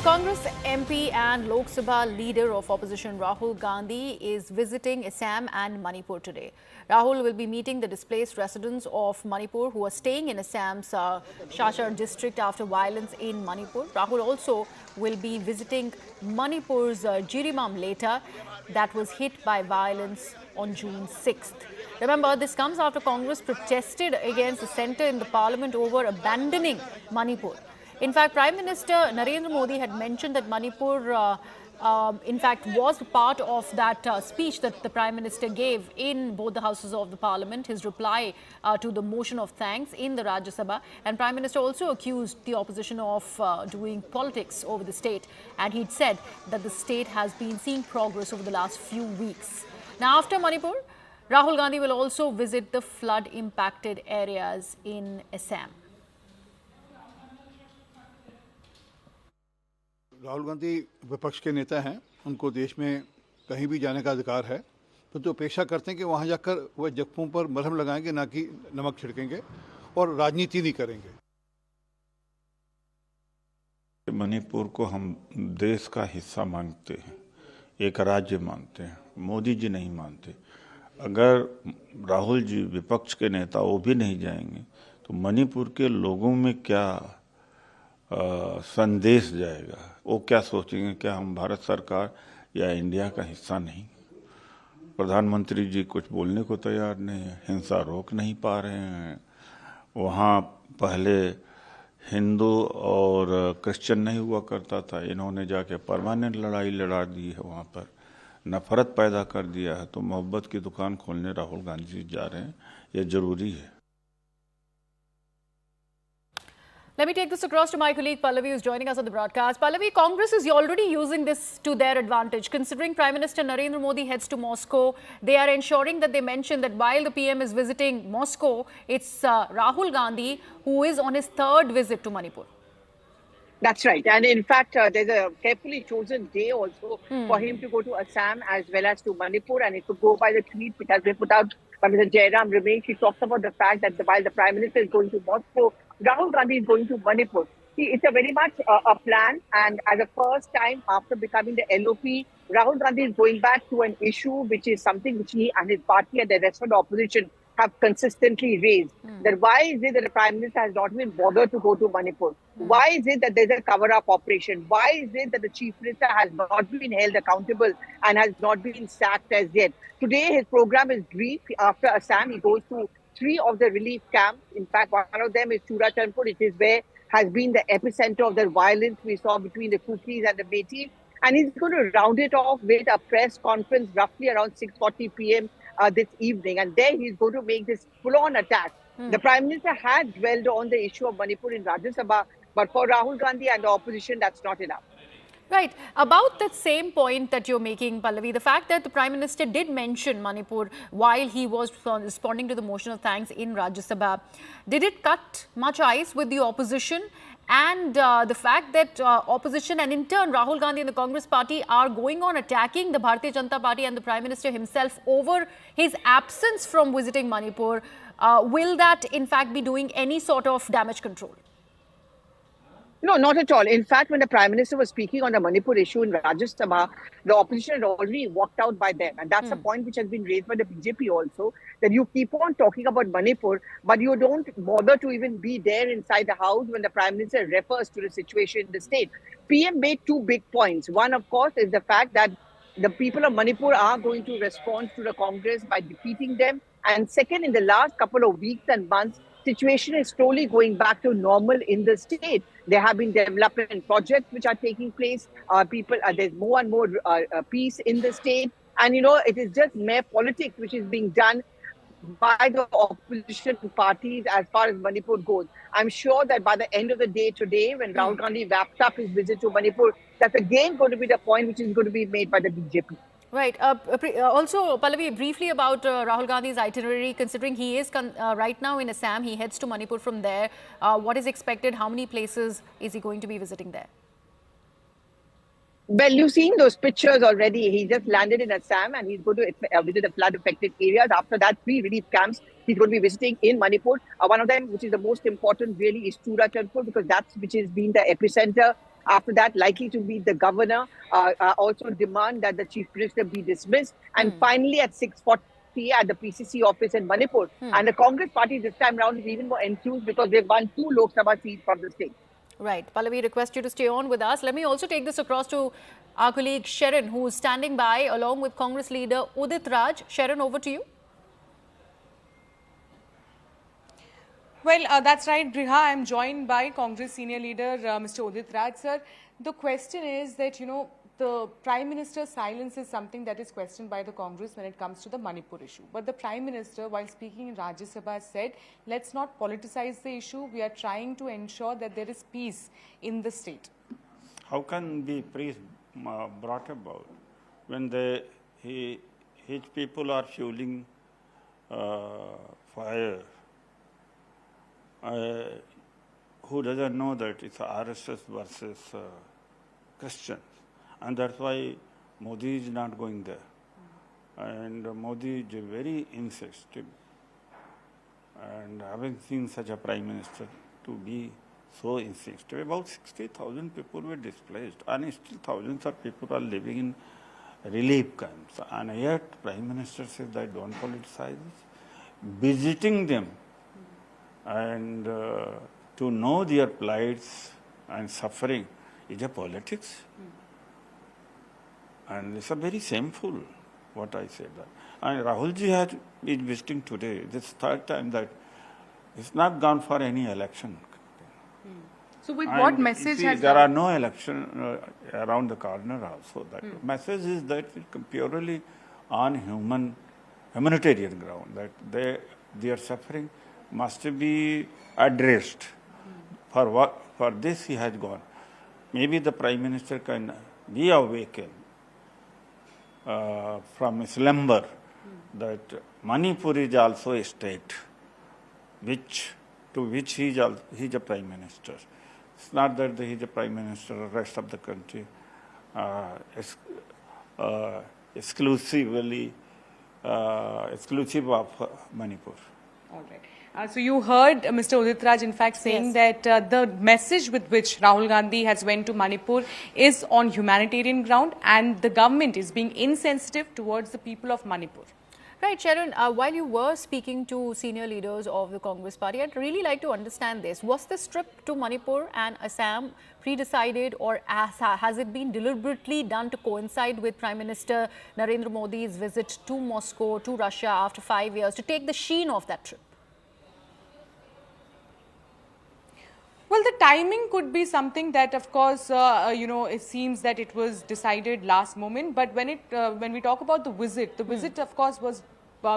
Congress MP and Lok Sabha leader of opposition Rahul Gandhi is visiting Assam and Manipur today. Rahul will be meeting the displaced residents of Manipur who are staying in Assam's Shashar district after violence in Manipur. Rahul also will be visiting Manipur's Jirimam later that was hit by violence on June 6th. Remember, this comes after Congress protested against the centre in the parliament over abandoning Manipur. In fact, Prime Minister Narendra Modi had mentioned that Manipur, in fact, was part of that speech that the Prime Minister gave in both the houses of the Parliament, his reply to the motion of thanks in the Rajya Sabha. And Prime Minister also accused the opposition of doing politics over the state. And he'd said that the state has been seeing progress over the last few weeks. Now, after Manipur, Rahul Gandhi will also visit the flood-impacted areas in Assam. Rahul Gandhi विपक्ष के नेता हैं, उनको देश में कहीं भी जाने का अधिकार है, तो अपेक्षा करते हैं कि वहां जाकर वह जख्मों पर मरहम लगाएंगे, ना कि नमक छिड़केंगे और राजनीति नहीं करेंगे। मणिपुर को हम देश का हिस्सा मानते हैं, एक राज्य मानते हैं, मोदी जी नहीं मानते। अगर राहुल जी विपक्ष के नेता वो भी नहीं जाएंगे तो मणिपुर के लोगों में क्या संदेश जाएगा? वो क्या सोचेंगे, क्या हम भारत सरकार या इंडिया का हिस्सा नहीं? प्रधानमंत्री जी कुछ बोलने को तैयार नहीं है, हिंसा रोक नहीं पा रहे हैं। वहाँ पहले हिंदू और क्रिश्चियन नहीं हुआ करता था, इन्होंने जाके परमानेंट लड़ाई लड़ा दी है, वहाँ पर नफरत पैदा कर दिया है। तो मोहब्बत की दुकान खोलने राहुल गांधी जी जा रहे हैं, ये जरूरी है। Let me take this across to my colleague Pallavi, who's joining us on the broadcast. Pallavi, Congress is already using this to their advantage. Considering Prime Minister Narendra Modi heads to Moscow, they are ensuring that they mention that while the PM is visiting Moscow, it's Rahul Gandhi who is on his third visit to Manipur. That's right. And in fact, there's a carefully chosen day also for him to go to Assam as well as to Manipur. And it could go by the tweet which has been put out by Mr. Jairam Ramesh. He talks about the fact that while the Prime Minister is going to Moscow, Rahul Gandhi is going to Manipur. See, it's a very much a plan. And as a first time after becoming the LOP, Rahul Gandhi is going back to an issue which is something which he and his party and the rest of the opposition have consistently raised. That why is it that the Prime Minister has not been bothered to go to Manipur? Why is it that there's a cover-up operation? Why is it that the Chief Minister has not been held accountable and has not been sacked as yet? Today, his program is brief. After Assam, he goes to 3 of the relief camps. In fact, one of them is Churachandpur. It is where has been the epicenter of the violence we saw between the Kukis and the Metis. And he's going to round it off with a press conference roughly around 6:40 p.m. This evening. And there he's going to make this full-on attack. The Prime Minister had dwelled on the issue of Manipur in Rajya Sabha, but for Rahul Gandhi and the opposition, that's not enough. Right. About that same point that you're making, Pallavi, the fact that the Prime Minister did mention Manipur while he was responding to the motion of thanks in Rajya Sabha, did it cut much ice with the opposition? And the fact that opposition and in turn Rahul Gandhi and the Congress party are going on attacking the Bharatiya Janata Party and the Prime Minister himself over his absence from visiting Manipur, will that in fact be doing any sort of damage control? No, not at all. In fact, when the Prime Minister was speaking on the Manipur issue in Rajya Sabha, the opposition had already walked out by them. And that's a point which has been raised by the BJP also, that you keep on talking about Manipur, but you don't bother to even be there inside the house when the Prime Minister refers to the situation in the state. PM made 2 big points. One, of course, is the fact that the people of Manipur are going to respond to the Congress by defeating them. And second, in the last couple of weeks and months, situation is slowly going back to normal in the state. There have been development projects which are taking place. There's more and more peace in the state. And, you know, it is just mere politics which is being done by the opposition parties as far as Manipur goes. I'm sure that by the end of the day today, when Rahul Gandhi wraps up his visit to Manipur, that's again going to be the point which is going to be made by the BJP. Right. Also, Pallavi, briefly about Rahul Gandhi's itinerary, considering he is right now in Assam, he heads to Manipur from there. What is expected? How many places is he going to be visiting there? Well, you've seen those pictures already. He just landed in Assam and he's going to visit the flood-affected areas. After that, 3 relief camps he's going to be visiting in Manipur. One of them, which is the most important really, is Churachandpur, because that's which has been the epicenter After that, likely to meet the governor, also demand that the chief minister be dismissed. And finally, at 6:40 at the PCC office in Manipur. And the Congress party this time around is even more enthused because they've won 2 Lok Sabha seats from the state. Right. Pallavi, request you to stay on with us. Let me also take this across to our colleague Sharon, who is standing by along with Congress leader Udit Raj. Sharon, over to you. Well, that's right, Briha. I'm joined by Congress senior leader, Mr. Udit Raj, sir. The question is that, the Prime Minister's silence is something that is questioned by the Congress when it comes to the Manipur issue. But the Prime Minister, while speaking in Rajya Sabha, said, let's not politicize the issue. We are trying to ensure that there is peace in the state. How can be peace brought about when his people are fueling fire? Who doesn't know that it's RSS versus Christians? And that's why Modi is not going there. And Modi is very insistent. And I haven't seen such a prime minister to be so insistent. About 60,000 people were displaced, and still thousands of people are living in relief camps. And yet, Prime Minister says that don't politicize it. Visiting them and to know their plights and suffering is a politics. And it's a very shameful, what I said. And Rahul ji is visiting today. This third time that it's not gone for any election. So with what message has... There are no election around the corner also. That message is that it's purely on humanitarian ground, that their suffering must be addressed. For this he has gone. Maybe the Prime Minister can be awakened from slumber that Manipur is also a state to which he is a Prime Minister. It's not that he is a Prime Minister, the rest of the country exclusive of Manipur. All right. So you heard Mr. Udit Raj, in fact, saying that the message with which Rahul Gandhi has went to Manipur is on humanitarian ground, and the government is being insensitive towards the people of Manipur. Right, Sharon, while you were speaking to senior leaders of the Congress party, I'd really like to understand this. Was this trip to Manipur and Assam pre-decided, or has it been deliberately done to coincide with Prime Minister Narendra Modi's visit to Moscow, to Russia after 5 years, to take the sheen off that trip? Well, the timing could be something that, of course, it seems that it was decided last moment. But when we talk about the visit, of course, was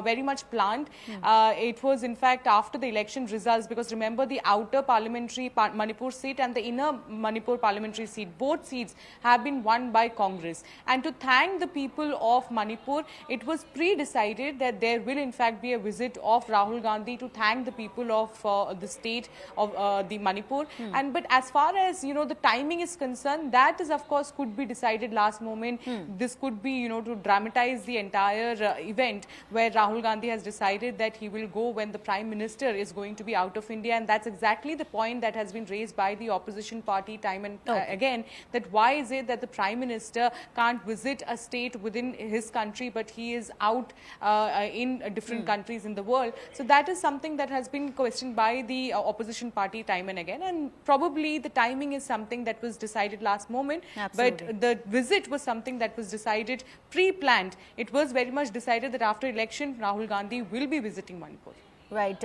very much planned. It was, in fact, after the election results, because remember, the outer parliamentary Manipur seat and the inner Manipur parliamentary seat, both seats have been won by Congress. And to thank the people of Manipur, it was pre-decided that there will, in fact, be a visit of Rahul Gandhi to thank the people of the state of the Manipur. But as far as, the timing is concerned, that is, of course, could be decided last moment. This could be, to dramatize the entire event, where Rahul Gandhi has decided that he will go when the Prime Minister is going to be out of India. And that's exactly the point that has been raised by the opposition party time and again, that why is it that the Prime Minister can't visit a state within his country, but he is out in different countries in the world. So that is something that has been questioned by the opposition party time and again. And probably the timing is something that was decided last moment. Absolutely. But the visit was something that was decided pre-planned. It was very much decided that after election, Rahul Gandhi will be visiting Manipur. Right.